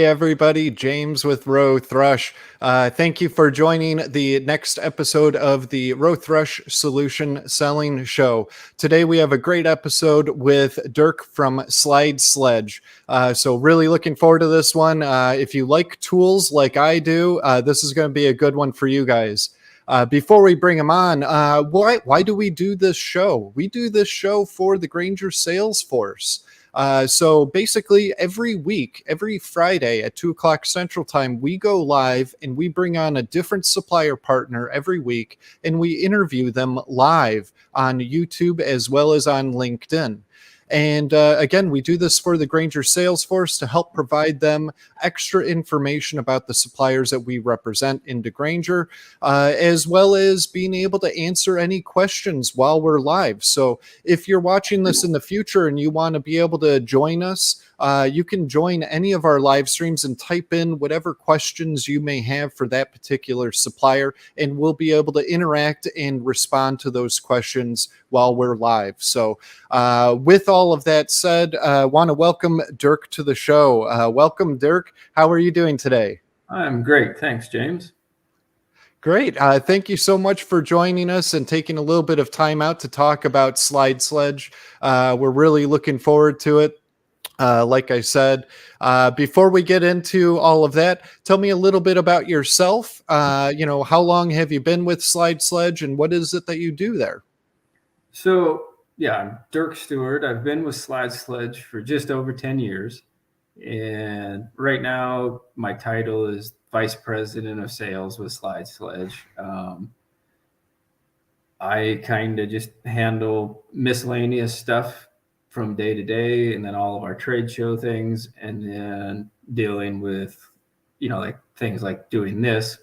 Hey everybody, James with Rowe-Thrush. Thank you for joining the next episode of the Rowe-Thrush Solution Selling Show. Today we have a great episode with Dirk from Slide Sledge. So really looking forward to this one. If you like tools like I do, this is going to be a good one for you guys. Before we bring him on, why do we do this show? We do this show for the Grainger sales force. So basically every week, every Friday at 2:00 Central Time, we go live and we bring on a different supplier partner every week and we interview them live on YouTube as well as on LinkedIn. And again, we do this for the Grainger sales force to help provide them extra information about the suppliers that we represent into Grainger, as well as being able to answer any questions while we're live. So if you're watching this in the future and you want to be able to join us, you can join any of our live streams and type in whatever questions you may have for that particular supplier, and we'll be able to interact and respond to those questions while we're live. So with all of that said, I want to welcome Dirk to the show. Welcome, Dirk. How are you doing today? I'm great. Thanks, James. Great. Thank you so much for joining us and taking a little bit of time out to talk about Slide Sledge. We're really looking forward to it. Like I said, before we get into all of that, tell me a little bit about yourself. How long have you been with Slide Sledge and what is it that you do there? So, yeah, I'm Dirk Stewart. I've been with Slide Sledge for just over 10 years. And right now, my title is Vice President of Sales with Slide Sledge. I kind of just handle miscellaneous stuff from day to day, and then all of our trade show things, and then dealing with, like things like doing this.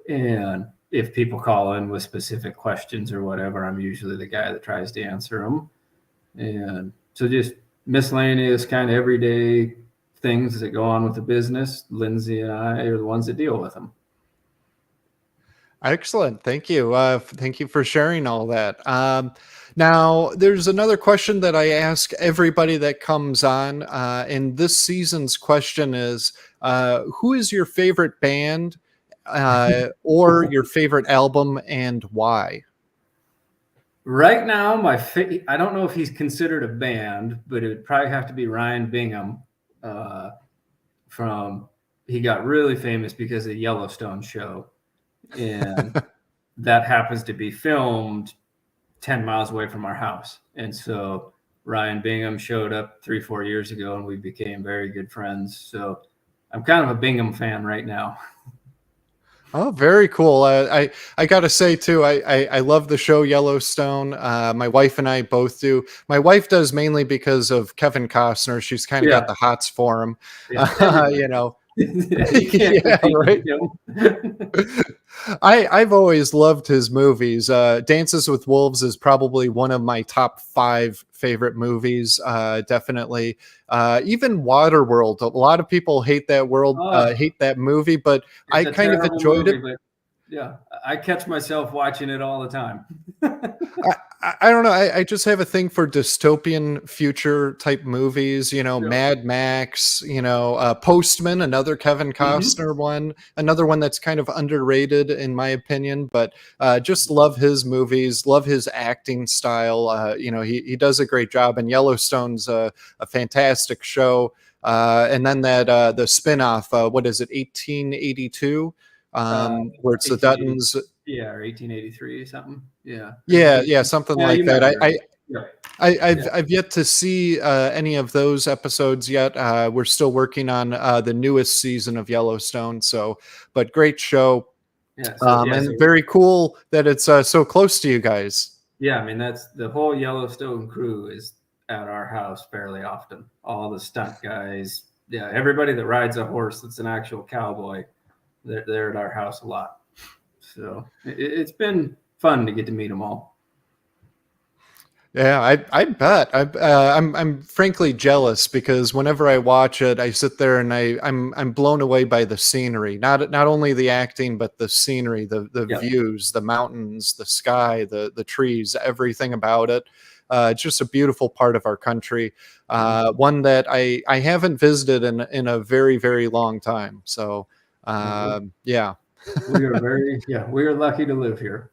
And if people call in with specific questions or whatever, I'm usually the guy that tries to answer them. And so just miscellaneous kind of everyday things that go on with the business. Lindsay and I are the ones that deal with them. Excellent. Thank you. Thank you for sharing all that. Now, there's another question that I ask everybody that comes on, and this season's question is, who is your favorite band or your favorite album and why? Right now, I don't know if he's considered a band, but it would probably have to be Ryan Bingham. He got really famous because of the Yellowstone show. And that happens to be filmed 10 miles away from our house. And so Ryan Bingham showed up 3-4 years ago and we became very good friends. So I'm kind of a Bingham fan right now. Oh, very cool. I got to say, too, I love the show Yellowstone. My wife and I both do. My wife does mainly because of Kevin Costner. She's kind of got the hots for him. Yeah, Yeah, right. I've always loved his movies. Dances with Wolves is probably one of my top 5 favorite movies. Definitely. Even Waterworld. A lot of people hate that hate that movie, but I kind of enjoyed it. Yeah, I catch myself watching it all the time. I don't know. I just have a thing for dystopian future type movies, Mad Max, Postman, another Kevin Costner one, another one that's kind of underrated in my opinion, but just love his movies, love his acting style. He does a great job, and Yellowstone's a fantastic show. And then that the spinoff, what is it, 1882? Where it's the Duttons. Yeah, or 1883 or something. Yeah, something like that. I've yet to see any of those episodes yet. We're still working on the newest season of Yellowstone. But great show. And very cool that it's so close to you guys. Yeah, I mean, that's the whole Yellowstone crew is at our house fairly often. All the stunt guys, everybody that rides a horse that's an actual cowboy, they're at our house a lot. So it's been fun to get to meet them all. Yeah, I bet. I'm frankly jealous because whenever I watch it, I sit there and I'm blown away by the scenery. Not only the acting, but the scenery, the Yeah. views, the mountains, the sky, the trees, everything about it. It's just a beautiful part of our country. Yeah. One that I haven't visited in a very, very long time. So Well, yeah. we are we are lucky to live here.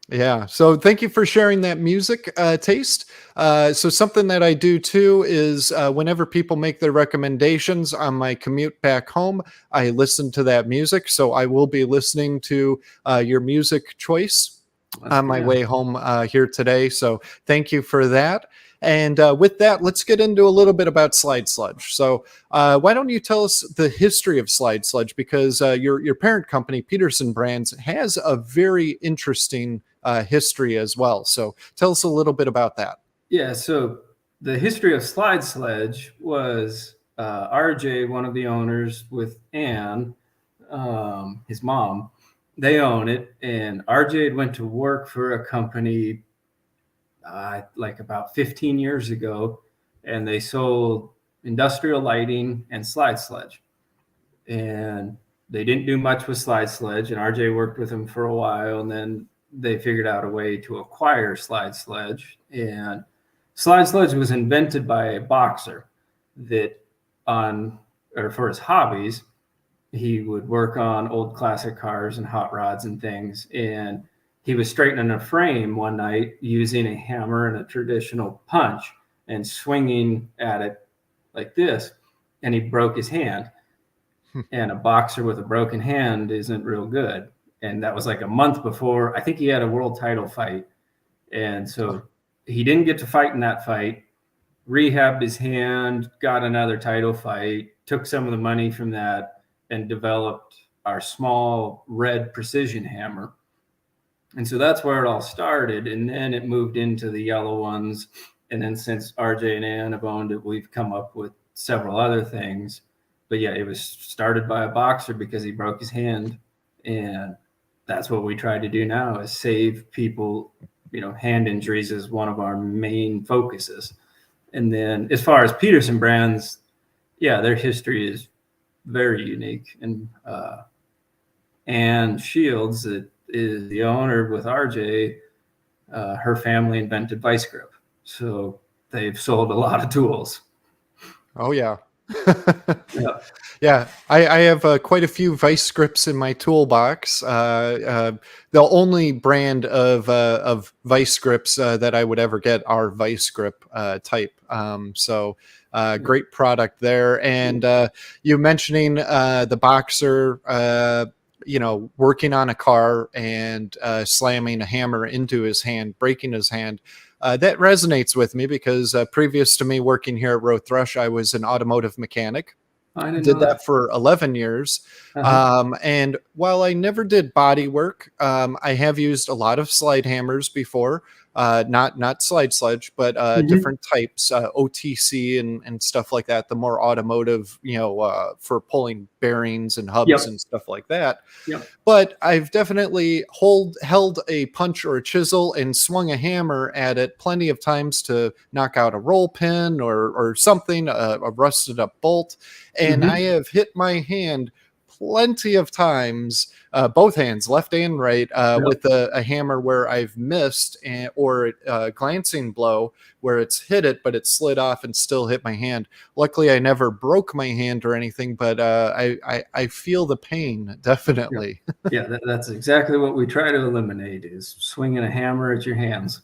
Yeah. So thank you for sharing that music taste. So something that I do too is whenever people make their recommendations on my commute back home, I listen to that music. So I will be listening to your music choice on my Yeah. way home here today. So thank you for that. And with that, let's get into a little bit about Slide Sledge. So, why don't you tell us the history of Slide Sledge? Because your parent company, Peterson Brands, has a very interesting history as well. So, tell us a little bit about that. Yeah. So the history of Slide Sledge was RJ, one of the owners, with Ann, his mom. They own it, and RJ had went to work for a company like about 15 years ago, and they sold industrial lighting and Slide Sledge. And they didn't do much with Slide Sledge, and RJ worked with them for a while, and then they figured out a way to acquire Slide Sledge. And Slide Sledge was invented by a boxer that on or for his hobbies, he would work on old classic cars and hot rods and things. And he was straightening a frame one night using a hammer and a traditional punch and swinging at it like this. And he broke his hand. And a boxer with a broken hand isn't real good. And that was like a month before. I think he had a world title fight. And so he didn't get to fight in that fight, rehabbed his hand, got another title fight, took some of the money from that, and developed our small red precision hammer. And so that's where it all started. And then it moved into the yellow ones. And then since RJ and Ann have owned it, we've come up with several other things. But yeah, it was started by a boxer because he broke his hand. And that's what we try to do now is save people, hand injuries is one of our main focuses. And then as far as Peterson brands, yeah, their history is very unique. And Shields, that is the owner with RJ, her family invented vise-grip. So they've sold a lot of tools. Oh yeah. Yeah. Yeah, I have quite a few vice grips in my toolbox. The only brand of vice grips that I would ever get are vice grip type. Great product there. And you mentioning the boxer, working on a car and slamming a hammer into his hand, breaking his hand. That resonates with me because previous to me working here at Rowe-Thrush, I was an automotive mechanic. I didn't Did know that that. for 11 years. Uh-huh. And while I never did body work, I have used a lot of slide hammers before. Not Slide Sledge, but Mm-hmm. different types, OTC and stuff like that. The more automotive, for pulling bearings and hubs Yep. and stuff like that. Yep. But I've definitely held a punch or a chisel and swung a hammer at it plenty of times to knock out a roll pin or something, a rusted up bolt. And I Mm-hmm. have hit my hand plenty of times, both hands, left and right, Yep. with a hammer where I've missed or a glancing blow where it's hit it, but it slid off and still hit my hand. Luckily, I never broke my hand or anything, but I feel the pain Yep. definitely. Yeah, that's exactly what we try to eliminate is swinging a hammer at your hands.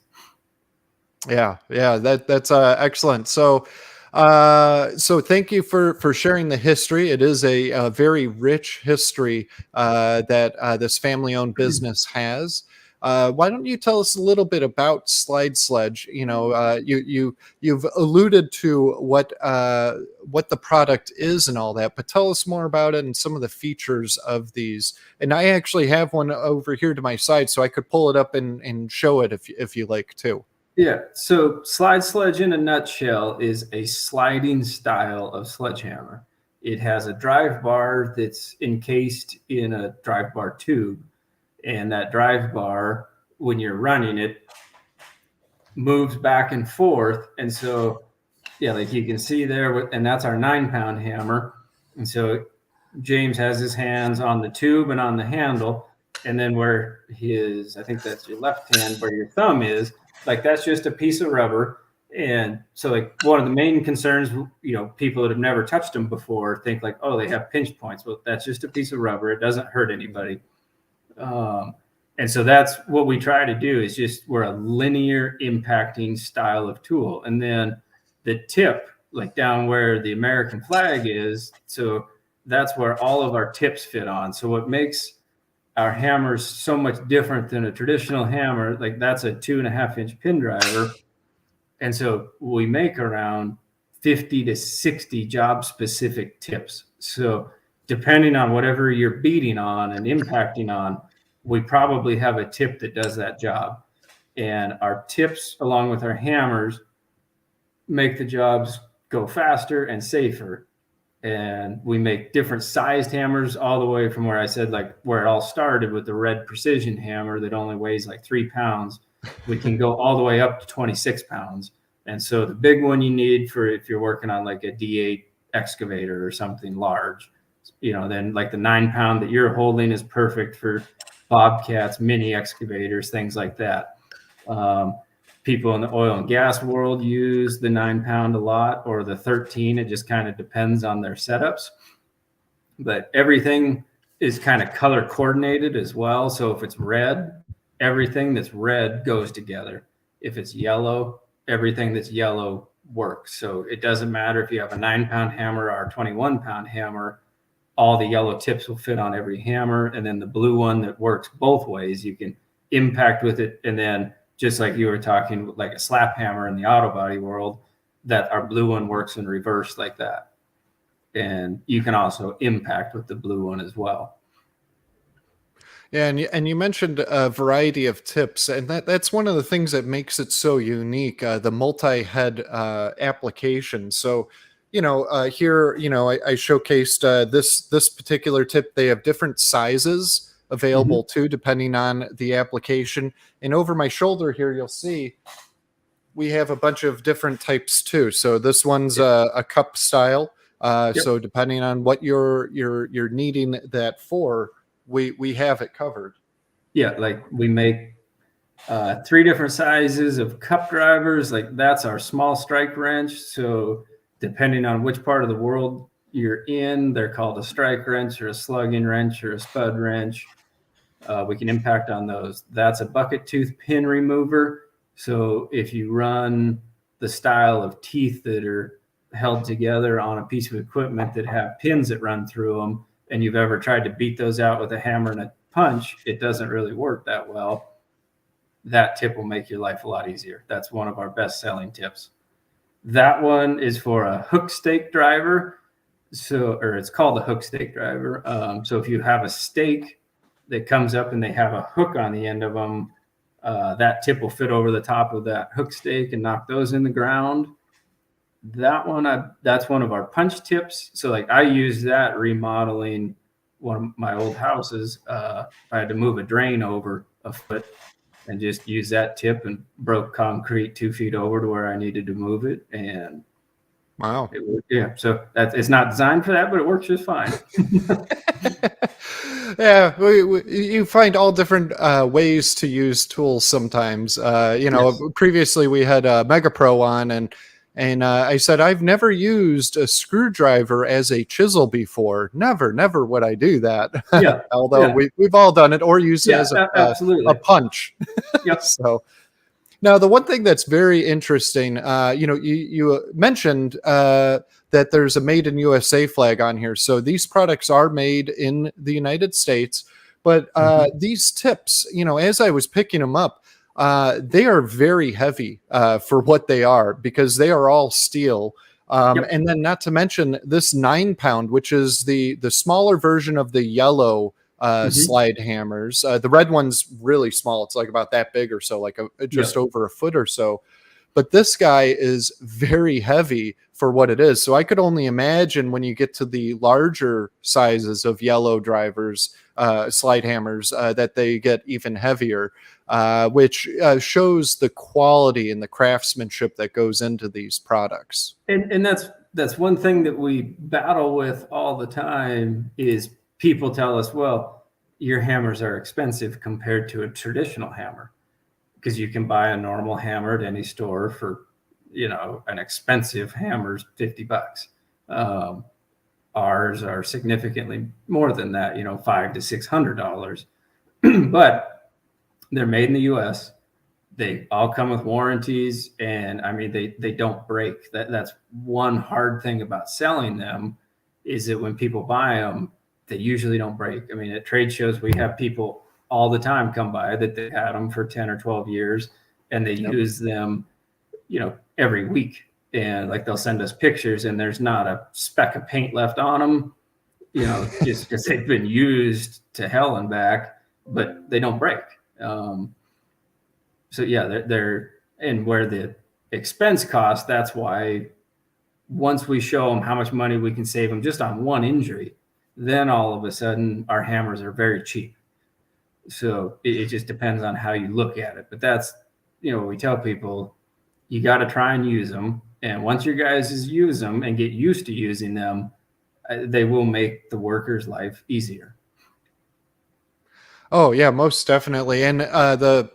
Yeah, that's excellent. So thank you for sharing the history. It is a very rich history that this family-owned business has. Why don't you tell us a little bit about Slide Sledge? You've alluded to what the product is and all that, but tell us more about it and some of the features of these. And I actually have one over here to my side, so I could pull it up and show it if you like too. Yeah. So slide sledge in a nutshell is a sliding style of sledgehammer. It has a drive bar that's encased in a drive bar tube. And that drive bar, when you're running it, moves back and forth. And so, yeah, like you can see there, and that's our 9-pound hammer. And so James has his hands on the tube and on the handle. And then where I think that's your left hand, where your thumb is, like that's just a piece of rubber. And so like one of the main concerns, people that have never touched them before think like, oh, they have pinch points. Well, that's just a piece of rubber. It doesn't hurt anybody. And so that's what we try to do, is just, we're a linear impacting style of tool. And then the tip, like down where the American flag is, so that's where all of our tips fit on. So what makes our hammers so much different than a traditional hammer, like that's a 2.5-inch pin driver. And so we make around 50 to 60 job specific tips. So depending on whatever you're beating on and impacting on, we probably have a tip that does that job. And our tips, along with our hammers, make the jobs go faster and safer. And we make different sized hammers, all the way from where I said, like where it all started with the red precision hammer that only weighs like 3 pounds. We can go all the way up to 26 pounds. And so the big one you need for if you're working on like a D8 excavator or something large, then like the 9-pound that you're holding is perfect for bobcats, mini excavators, things like that. People in the oil and gas world use the 9-pound a lot, or the 13. It just kind of depends on their setups. But everything is kind of color coordinated as well. So if it's red, everything that's red goes together. If it's yellow, everything that's yellow works. So it doesn't matter if you have a 9-pound hammer or a 21-pound hammer, all the yellow tips will fit on every hammer. And then the blue one that works both ways, you can impact with it. And then just like you were talking, like a slap hammer in the auto body world, that our blue one works in reverse like that. And you can also impact with the blue one as well. Yeah, and you mentioned a variety of tips, and that's one of the things that makes it so unique, the multi-head application. So, here, I showcased this particular tip. They have different sizes available too, depending on the application. And over my shoulder here, you'll see we have a bunch of different types too. So this one's a cup style. So depending on what you're needing that for, we have it covered. Yeah, like we make 3 different sizes of cup drivers. Like that's our small strike wrench. So depending on which part of the world you're in, they're called a strike wrench or a slugging wrench or a spud wrench. We can impact on those. That's a bucket tooth pin remover. So if you run the style of teeth that are held together on a piece of equipment that have pins that run through them, and you've ever tried to beat those out with a hammer and a punch, it doesn't really work that well. That tip will make your life a lot easier. That's one of our best selling tips. That one is for a hook stake driver. Or it's called a hook stake driver. So if you have a stake that comes up and they have a hook on the end of them, that tip will fit over the top of that hook stake and knock those in the ground. That's one of our punch tips. So like I use that remodeling one of my old houses. I had to move a drain over a foot and just use that tip and broke concrete 2 feet over to where I needed to move it. And wow. So it's not designed for that, but it works just fine. Yeah, you find all different ways to use tools sometimes. Previously we had Mega Pro on, and I said, I've never used a screwdriver as a chisel before. Never would I do that. Yeah. Although we've all done it, or used it as a punch. Yep. So now the one thing that's very interesting, you mentioned that there's a made in USA flag on here. So these products are made in the United States, but these tips, as I was picking them up, they are very heavy for what they are, because they are all steel. And then not to mention this 9-pound, which is the smaller version of the yellow slide hammers. The red one's really small. It's like about that big or so, like just over a foot or so. But this guy is very heavy for what it is. So I could only imagine when you get to the larger sizes of yellow drivers, slide hammers, that they get even heavier. which shows the quality and the craftsmanship that goes into these products. And that's one thing that we battle with all the time is people tell us, well, your hammers are expensive compared to a traditional hammer, because you can buy a normal hammer at any store for, an expensive hammer's $50. Ours are significantly more than that, $500 to $600, but they're made in the U.S. They all come with warranties, and I mean, they don't break. That's one hard thing about selling them, is that when people buy them, they usually don't break. I mean, at trade shows, we have people all the time come by that they had them for 10 or 12 years, and they use them, every week. And like, they'll send us pictures and there's not a speck of paint left on them, just because they've been used to hell and back, but they don't break. So yeah, they're and where the expense cost, that's why once we show them how much money we can save them just on one injury, then all of a sudden our hammers are very cheap. So it just depends on how you look at it. But that's, we tell people, you got to try and use them. And once your guys use them and get used to using them, they will make the worker's life easier. Oh yeah, most definitely. And the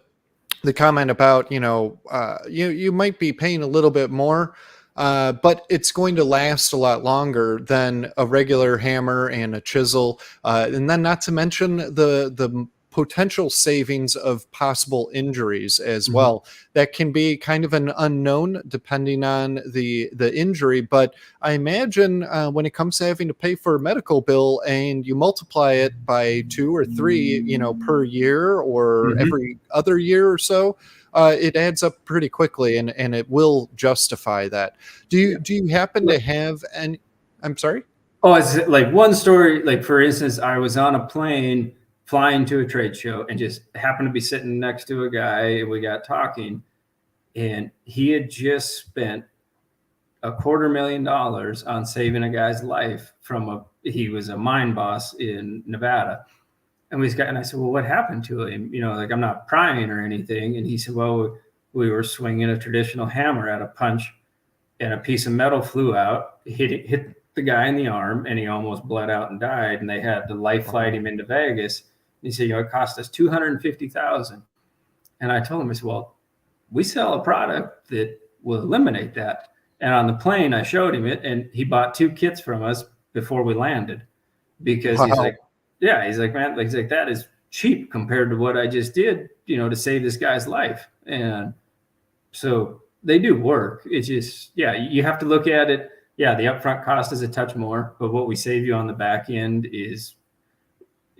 comment about, you might be paying a little bit more, but it's going to last a lot longer than a regular hammer and a chisel. And then not to mention the potential savings of possible injuries as well. That can be kind of an unknown depending on the injury. But I imagine when it comes to having to pay for a medical bill and you multiply it by 2 or 3, per year or every other year or so, it adds up pretty quickly, and it will justify that. Do you happen to have any? I'm sorry. Oh, it's like one story. Like, for instance, I was on a plane flying to a trade show and just happened to be sitting next to a guy, and we got talking, and he had just spent $250,000 on saving a guy's life he was a mine boss in Nevada. And I said, well, what happened to him? Like, I'm not prying or anything. And he said, well, we were swinging a traditional hammer at a punch, and a piece of metal flew out, hit the guy in the arm, and he almost bled out and died. And they had to life flight him into Vegas. He said, it cost us $250,000. And I told him, I said, well, we sell a product that will eliminate that. And on the plane, I showed him it, and he bought 2 kits from us before we landed, because he's like, man, he's like, that is cheap compared to what I just did, to save this guy's life. And so they do work. It's just, you have to look at it. Yeah, the upfront cost is a touch more, but what we save you on the back end is,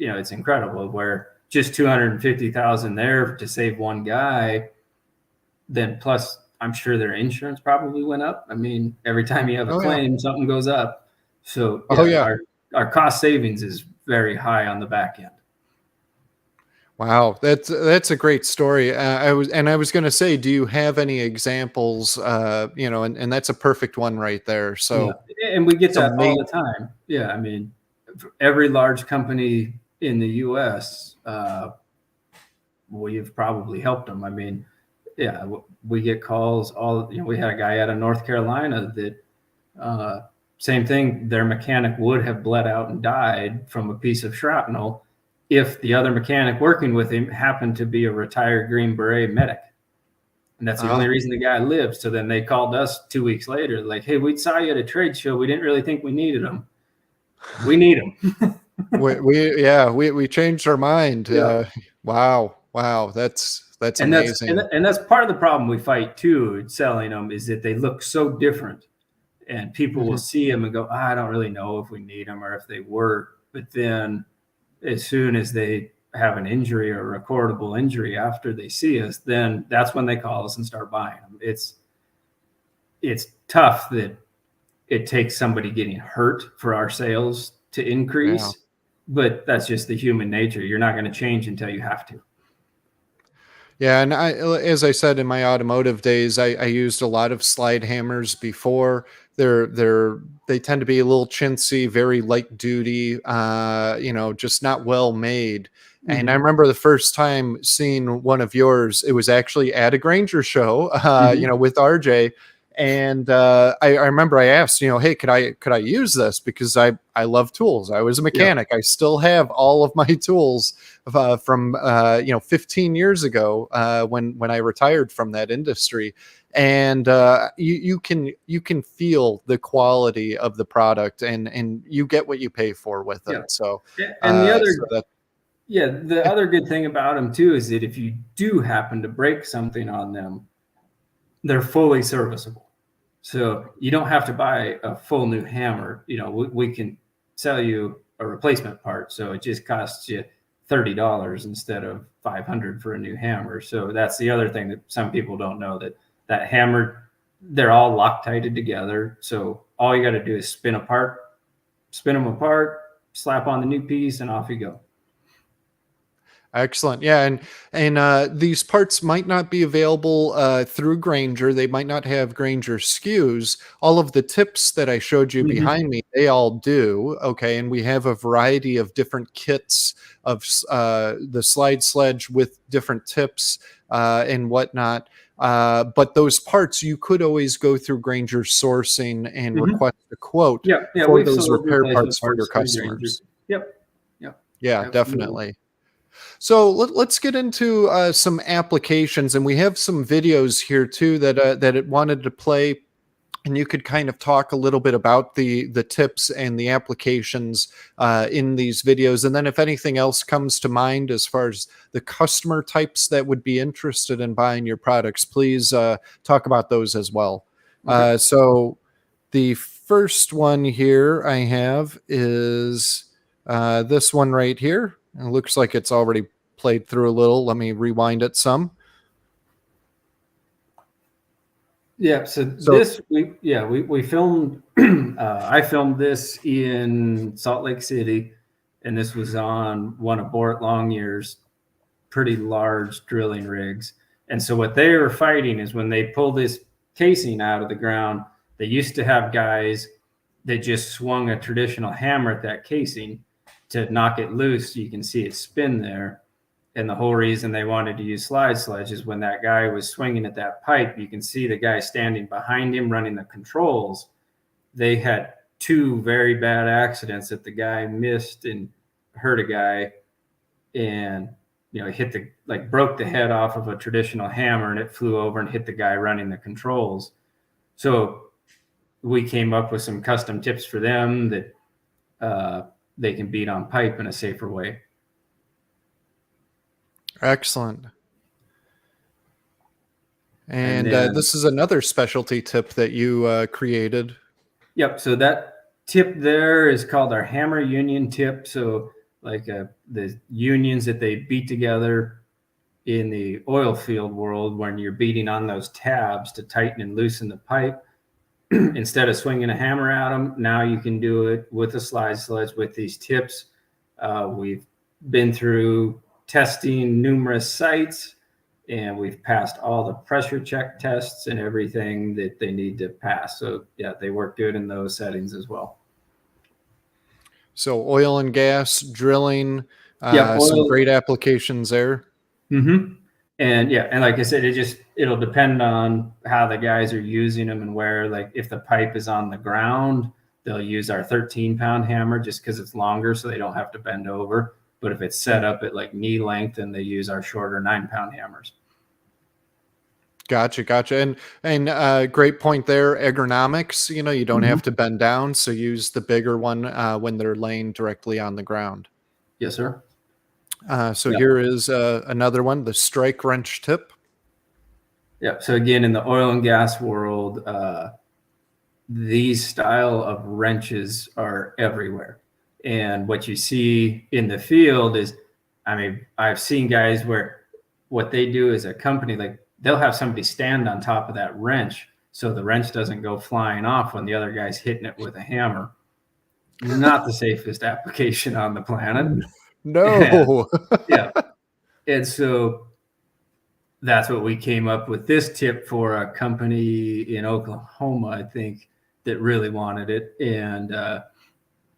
it's incredible. Where just $250,000 there to save one guy, then plus I'm sure their insurance probably went up. I mean, every time you have a claim, something goes up. So our cost savings is very high on the back end. Wow, that's a great story. I was going to say, do you have any examples? And that's a perfect one right there. So, and we get that all the time. Yeah, I mean, every large company in the U.S., we've probably helped them. I mean, we get calls. We had a guy out of North Carolina that same thing. Their mechanic would have bled out and died from a piece of shrapnel if the other mechanic working with him happened to be a retired Green Beret medic. And that's the only reason the guy lived. So then they called us 2 weeks later, like, hey, we saw you at a trade show. We didn't really think we needed them. We need them. we changed our mind. Wow. That's amazing. And that's part of the problem we fight too, selling them, is that they look so different, and people will see them and go, I don't really know if we need them or if they work. But then as soon as they have an injury or a recordable injury after they see us, then that's when they call us and start buying them. It's tough that it takes somebody getting hurt for our sales to increase, but that's just the human nature. You're not going to change until you have to. Yeah, and as I said, in my automotive days, I used a lot of slide hammers before. They tend to be a little chintzy, very light duty, just not well made. And I remember the first time seeing one of yours, it was actually at a Granger show, with RJ. And I remember I asked, hey, could I use this? Because I love tools. I was a mechanic. I still have all of my tools from 15 years ago when I retired from that industry. And you can feel the quality of the product, and you get what you pay for with it. So and the other so that the other good thing about them too is that if you do happen to break something on them, they're fully serviceable. So you don't have to buy a full new hammer. We can sell you a replacement part. So it just costs you $30 instead of $500 for a new hammer. So that's the other thing that some people don't know, that hammer, they're all Loctited together. So all you got to do is spin them apart, slap on the new piece, and off you go. Excellent. Yeah. And these parts might not be available through Granger. They might not have Granger SKUs. All of the tips that I showed you behind me, they all do. Okay. And we have a variety of different kits of the Slide Sledge with different tips and whatnot. But those parts, you could always go through Granger sourcing and request a quote for those repair parts for your customers. Yep. Yeah, absolutely. Definitely. So let's get into some applications, and we have some videos here too that it wanted to play, and you could kind of talk a little bit about the tips and the applications in these videos, and then if anything else comes to mind as far as the customer types that would be interested in buying your products, please talk about those as well. Okay. So the first one here I have is this one right here. It looks like it's already played through a little. Let me rewind it some. Yeah. So this, we filmed, I filmed this in Salt Lake City, and this was on one of Bort Longyear's pretty large drilling rigs. And so what they were fighting is when they pull this casing out of the ground, they used to have guys that just swung a traditional hammer at that casing to knock it loose so you can see it spin there. And the whole reason they wanted to use Slide Sledge is when that guy was swinging at that pipe, you can see the guy standing behind him running the controls. They had two very bad accidents that the guy missed and hurt a guy, and hit broke the head off of a traditional hammer, and it flew over and hit the guy running the controls. So we came up with some custom tips for them that they can beat on pipe in a safer way. Excellent. And then, this is another specialty tip that you created. Yep. So that tip there is called our hammer union tip. So the unions that they beat together in the oil field world, when you're beating on those tabs to tighten and loosen the pipe, instead of swinging a hammer at them, now you can do it with a Slide Sledge with these tips. We've been through testing numerous sites, and we've passed all the pressure check tests and everything that they need to pass. So yeah, they work good in those settings as well. So oil and gas, drilling, some great applications there. Mm-hmm. And and like I said, it'll depend on how the guys are using them and where. Like if the pipe is on the ground, they'll use our 13-pound hammer just because it's longer, so they don't have to bend over. But if it's set up at knee length, then they use our shorter 9-pound hammers. Gotcha. And great point there. Ergonomics, you don't have to bend down, so use the bigger one when they're laying directly on the ground. Yes, sir. So here is another one, the strike wrench tip. Yeah. So again, in the oil and gas world, these style of wrenches are everywhere. And what you see in the field is, I've seen guys where what they do is a company, they'll have somebody stand on top of that wrench so the wrench doesn't go flying off when the other guy's hitting it with a hammer. Not the safest application on the planet. No. And so that's what we came up with this tip for a company in Oklahoma, I think, that really wanted it. And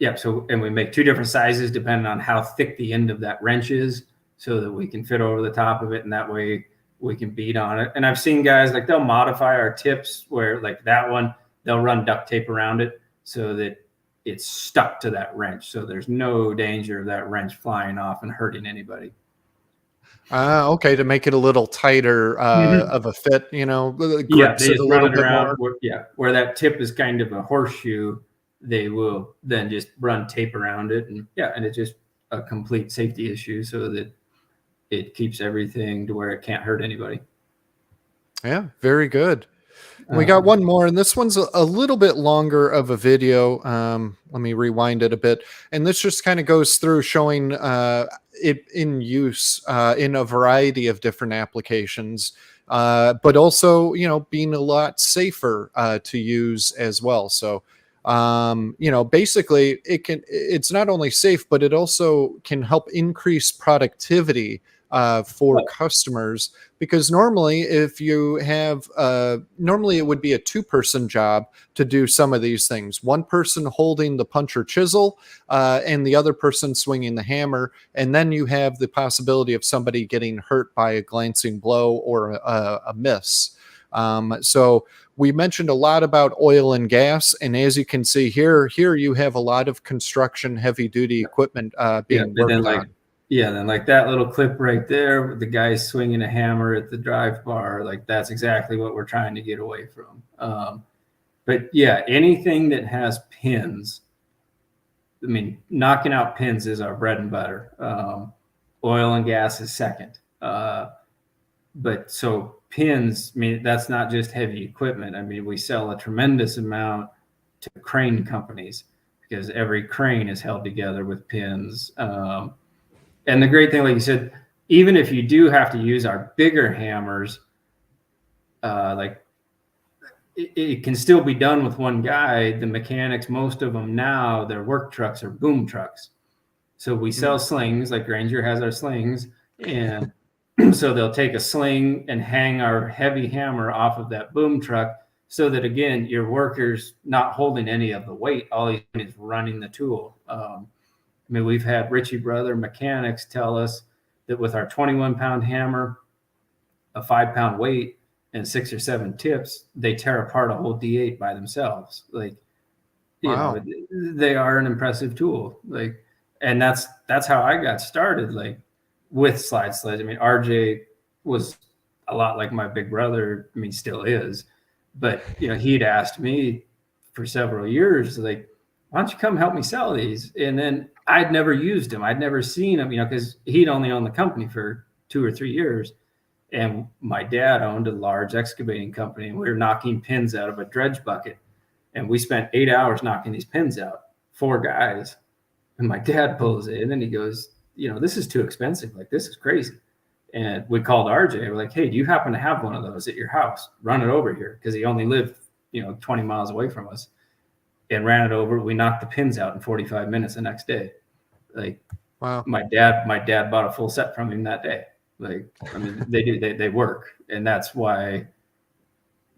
and we make two different sizes depending on how thick the end of that wrench is. so that we can fit over the top of it, and that way we can beat on it. And I've seen guys like they'll modify our tips where like that one, they'll run duct tape around it so that it's stuck to that wrench. So there's no danger of that wrench flying off and hurting anybody. Okay, to make it a little tighter of a fit, grips They it a just run little it bit around. more. Where that tip is kind of a horseshoe, they will then just run tape around it. And it's just a complete safety issue so that it keeps everything to where it can't hurt anybody. Yeah, very good. We got one more, and this one's a little bit longer of a video. Let me rewind it a bit. And this just kind of goes through showing it in use in a variety of different applications, but also, being a lot safer to use as well. So, basically it's not only safe, but it also can help increase productivity for customers, because normally if you have normally it would be a two-person job to do some of these things, one person holding the punch or chisel and the other person swinging the hammer, and then you have the possibility of somebody getting hurt by a glancing blow or a miss. So we mentioned a lot about oil and gas, and as you can see here you have a lot of construction heavy duty equipment being worked on. Then like that little clip right there with the guy swinging a hammer at the drive bar, like that's exactly what we're trying to get away from. But yeah, anything that has pins, I mean, knocking out pins is our bread and butter. Oil and gas is second. But so pins, I mean, that's not just heavy equipment. I mean, we sell a tremendous amount to crane companies because every crane is held together with pins. And the great thing, like you said, even if you do have to use our bigger hammers, like it can still be done with one guy. The mechanics, most of them now, their work trucks are boom trucks. So we sell slings, like Granger has our slings. And so they'll take a sling and hang our heavy hammer off of that boom truck so that, again, your worker's not holding any of the weight. All he's doing is running the tool. I mean, we've had Ritchie Brother mechanics tell us that with our 21-pound hammer, a 5-pound weight, and 6 or 7 tips, they tear apart a whole D8 by themselves. Like, Wow. They are an impressive tool. Like, and that's how I got started. Like with Slide Sledge. I mean, RJ was a lot like my big brother. I mean, still is, but he'd asked me for several years, like, why don't you come help me sell these? And then I'd never used them. I'd never seen them, because he'd only owned the company for 2 or 3 years. And my dad owned a large excavating company, and we were knocking pins out of a dredge bucket. And we spent 8 hours knocking these pins out, 4 guys. And my dad pulls in and he goes, this is too expensive. Like, this is crazy. And we called RJ. We're like, hey, do you happen to have one of those at your house? Run it over here. Because he only lived, 20 miles away from us. And ran it over. We knocked the pins out in 45 minutes the next day. Like, wow. My dad bought a full set from him that day. Like, I mean, they work. And that's why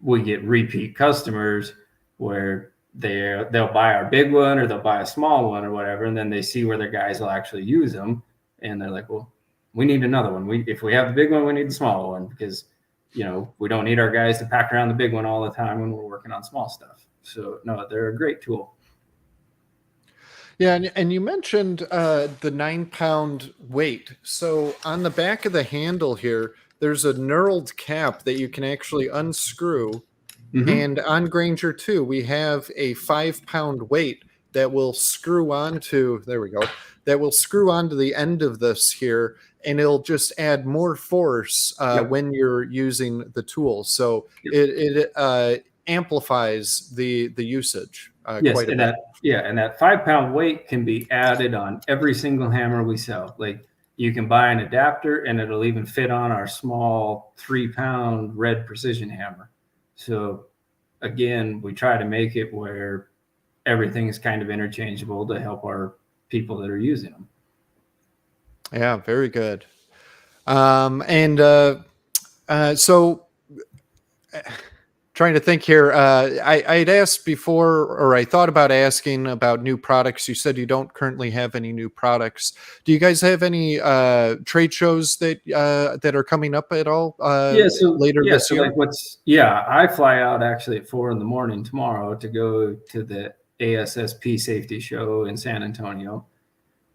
we get repeat customers where they'll buy our big one or they'll buy a small one or whatever. And then they see where their guys will actually use them. And they're like, well, we need another one. If we have the big one, we need the smaller one because, we don't need our guys to pack around the big one all the time when we're working on small stuff. So no, they're a great tool. Yeah, and you mentioned the 9-pound weight. So on the back of the handle here, there's a knurled cap that you can actually unscrew. Mm-hmm. And on Granger too, we have a 5-pound weight that will screw onto, there we go, that will screw onto the end of this here, and it'll just add more force when you're using the tool. So it amplifies the usage quite a bit. And that 5-pound weight can be added on every single hammer we sell. Like, you can buy an adapter and it'll even fit on our small 3-pound red precision hammer. So again, we try to make it where everything is kind of interchangeable to help our people that are using them. Yeah, very good. So Trying to think here. I'd asked before, or I thought about asking about new products. You said you don't currently have any new products. Do you guys have any trade shows that are coming up at all later this year? Like I fly out actually at 4 a.m. tomorrow to go to the ASSP safety show in San Antonio.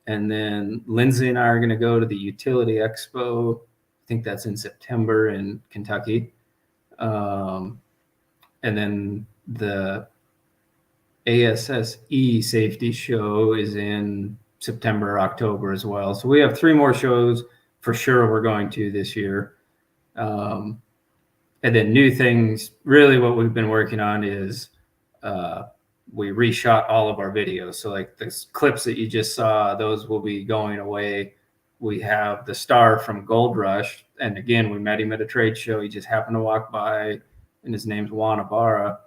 And then Lindsay and I are going to go to the Utility Expo. I think that's in September in Kentucky. And then the ASSE safety show is in September, October as well. So we have 3 more shows for sure we're going to this year. And then new things, really what we've been working on is we reshot all of our videos. So like the clips that you just saw, those will be going away. We have the star from Gold Rush. And again, we met him at a trade show. He just happened to walk by, and his name's Juan Ibarra,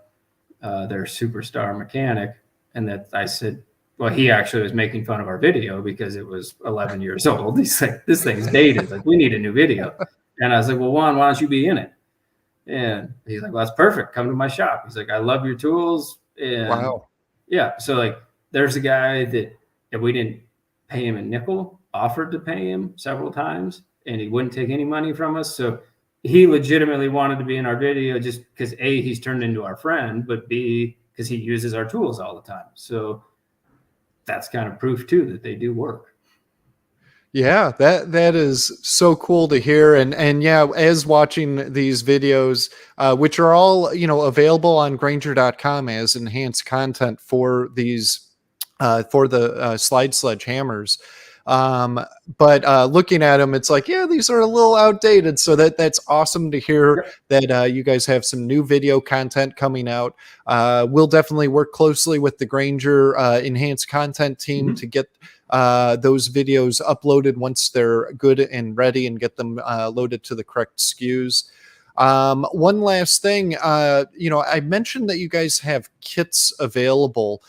their superstar mechanic. And that I said, well, he actually was making fun of our video because it was 11 years old. He's like, this thing's dated. Like, we need a new video. And I was like, well, Juan, why don't you be in it? And he's like, well, that's perfect. Come to my shop. He's like, I love your tools. And wow. Yeah. So like, there's a guy that if we didn't pay him a nickel, offered to pay him several times, and he wouldn't take any money from us. So he legitimately wanted to be in our video just because A, he's turned into our friend, but B, because he uses our tools all the time. So that's kind of proof too that they do work. Yeah, that is so cool to hear. And yeah, as watching these videos, which are all, available on Grainger.com as enhanced content for these for the Slide Sledge hammers. But looking at them, it's like, yeah, these are a little outdated. So that's awesome to hear that you guys have some new video content coming out. We'll definitely work closely with the Grainger enhanced content team to get those videos uploaded once they're good and ready, and get them loaded to the correct SKUs. One last thing, I mentioned that you guys have kits available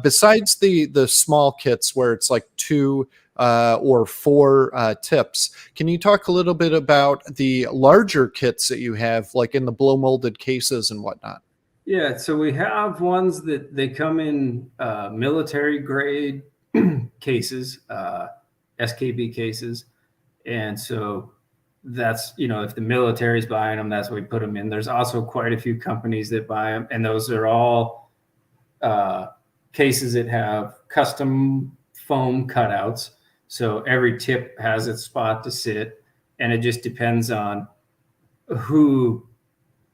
besides the small kits where it's like 2 or 4 tips. Can you talk a little bit about the larger kits that you have, like in the blow molded cases and whatnot? Yeah, so we have ones that they come in military grade cases, SKB cases. And so that's, if the military's buying them, that's what we put them in. There's also quite a few companies that buy them, and those are all cases that have custom foam cutouts. So every tip has its spot to sit, and it just depends on who,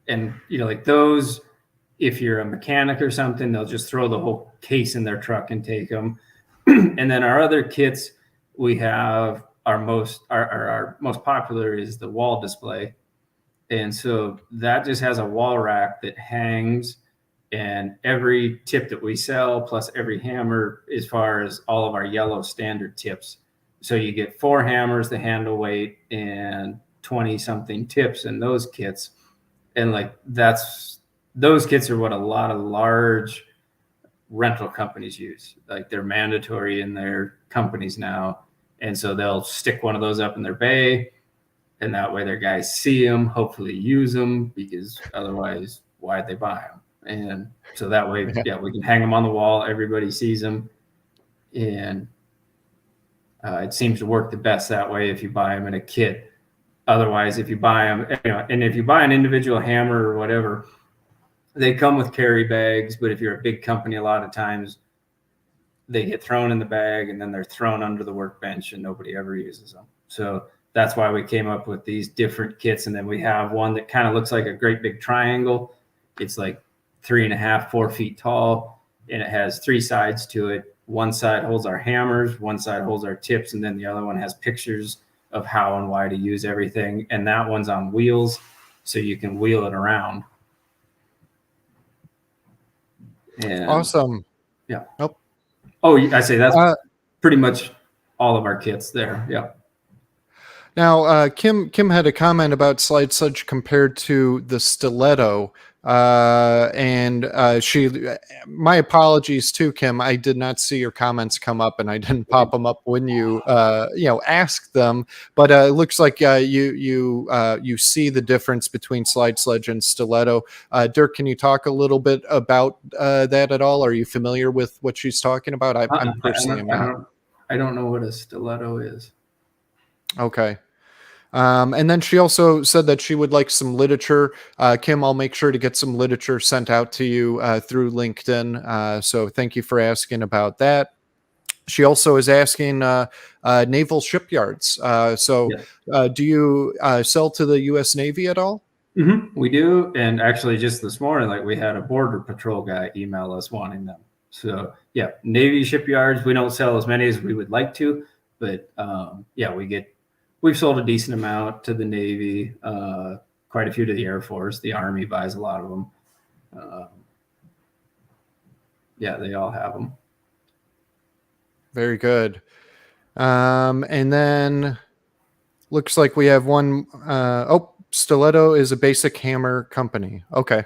and like those, if you're a mechanic or something, they'll just throw the whole case in their truck and take them. And then our other kits, we have our most popular is the wall display. And so that just has a wall rack that hangs, and every tip that we sell plus every hammer, as far as all of our yellow standard tips. So you get 4 hammers, the handle weight, and 20 something tips in those kits. And like those kits are what a lot of large rental companies use. Like they're mandatory in their companies now. And so they'll stick one of those up in their bay, and that way their guys see them, hopefully use them, because otherwise why'd they buy them? And so that way, we can hang them on the wall. Everybody sees them. And it seems to work the best that way if you buy them in a kit. Otherwise, if you buy them, and if you buy an individual hammer or whatever, they come with carry bags. But if you're a big company, a lot of times they get thrown in the bag and then they're thrown under the workbench and nobody ever uses them. So that's why we came up with these different kits. And then we have one that kind of looks like a great big triangle. It's like 3.5, 4 feet tall, and it has 3 sides to it. One side holds our hammers, one side holds our tips, and then the other one has pictures of how and why to use everything. And that one's on wheels, so you can wheel it around. And awesome. Yeah. Nope. Oh, I say that's pretty much all of our kits there. Yeah. Now, Kim had a comment about Slide Sledge compared to the Stiletto. My apologies too, Kim. I did not see your comments come up, and I didn't pop them up when you asked them. But it looks like you see the difference between Slide Sledge and Stiletto. Dirk, can you talk a little bit about that at all? Are you familiar with what she's talking about? I'm personally not. I don't know what a stiletto is. Okay. And then she also said that she would like some literature. Kim, I'll make sure to get some literature sent out to you through LinkedIn. So thank you for asking about that. She also is asking naval shipyards. Do you sell to the U.S. Navy at all? Mm-hmm. We do. And actually just this morning, like we had a border patrol guy email us wanting them. So yeah, Navy shipyards, we don't sell as many as we would like to, but we've sold a decent amount to the Navy, quite a few to the Air Force. The Army buys a lot of them. They all have them. Very good. And then looks like we have one. Stiletto is a basic hammer company. Okay.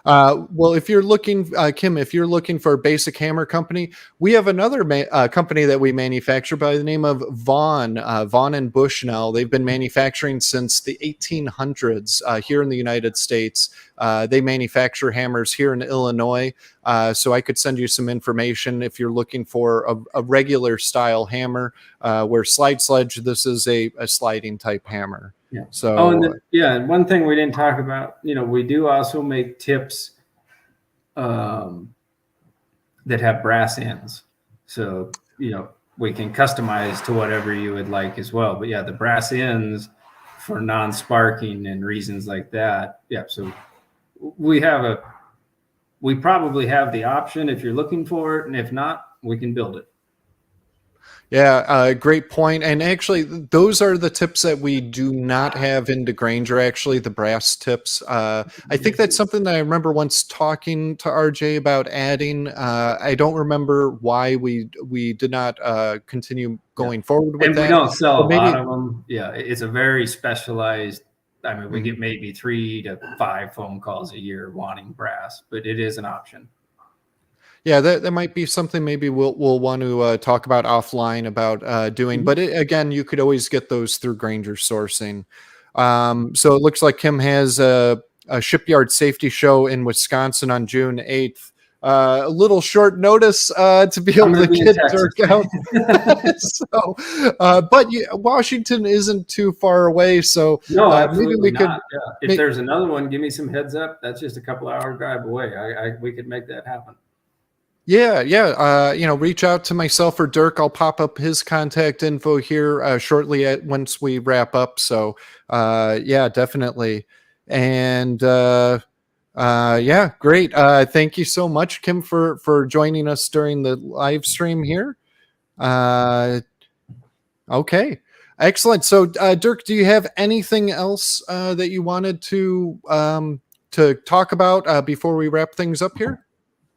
Well, if you're looking, Kim, if you're looking for a basic hammer company, we have another company that we manufacture by the name of Vaughn and Bushnell. They've been manufacturing since the 1800s here in the United States. They manufacture hammers here in Illinois. So I could send you some information if you're looking for a regular style hammer, where Slide Sledge, this is a sliding type hammer. Yeah. So, and one thing we didn't talk about, we do also make tips that have brass ends. So, we can customize to whatever you would like as well. But yeah, the brass ends for non-sparking and reasons like that. Yeah. So we probably have the option if you're looking for it. And if not, we can build it. Yeah, great point. And actually, those are the tips that we do not have in Granger, actually, the brass tips. I think that's something that I remember once talking to RJ about adding. I don't remember why we did not continue going forward with and that. We don't sell a lot of them. Yeah, it's a very specialized. I mean, we get maybe 3 to 5 phone calls a year wanting brass, but it is an option. Yeah, that might be something maybe we'll want to talk about offline about doing. But again, you could always get those through Granger sourcing. So it looks like Kim has a shipyard safety show in Wisconsin on June 8th. A little short notice to be able to get Dirk out. But Washington isn't too far away, so maybe we could. Yeah. If there's another one, give me some heads up. That's just a couple hour drive away. We could make that happen. Yeah. Reach out to myself or Dirk. I'll pop up his contact info here shortly once we wrap up. So, definitely. And great. Thank you so much, Kim, for joining us during the live stream here. Okay, excellent. So, Dirk, do you have anything else that you wanted to talk about before we wrap things up here?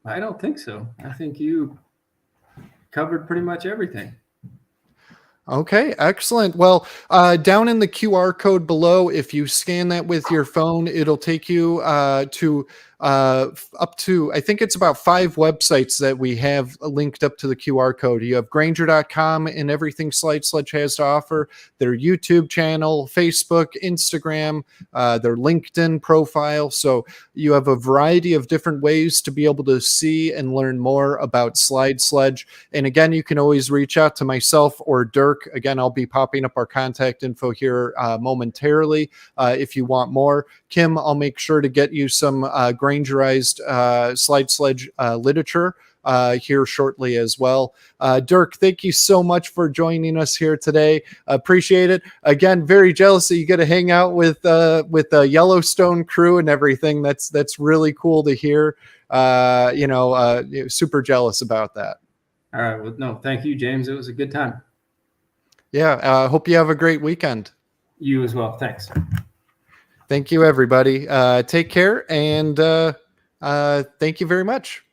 I don't think so. I think you covered pretty much everything. Okay, excellent. Well, down in the QR code below, if you scan that with your phone, it'll take you to up to, I think it's about 5 websites that we have linked up to the QR code. You have Granger.com and everything Slide Sledge has to offer, their YouTube channel, Facebook, Instagram, their LinkedIn profile. So you have a variety of different ways to be able to see and learn more about Slide Sledge. And again, you can always reach out to myself or Dirk. Again, I'll be popping up our contact info here momentarily if you want more. Kim, I'll make sure to get you some Grangerized Slide Sledge literature here shortly as well. Dirk, thank you so much for joining us here today. Appreciate it. Again, very jealous that you get to hang out with the Yellowstone crew and everything. That's really cool to hear. Super jealous about that. All right. Well, no, thank you, James. It was a good time. Yeah. Hope you have a great weekend. You as well. Thanks. Thank you, everybody. Take care, and thank you very much.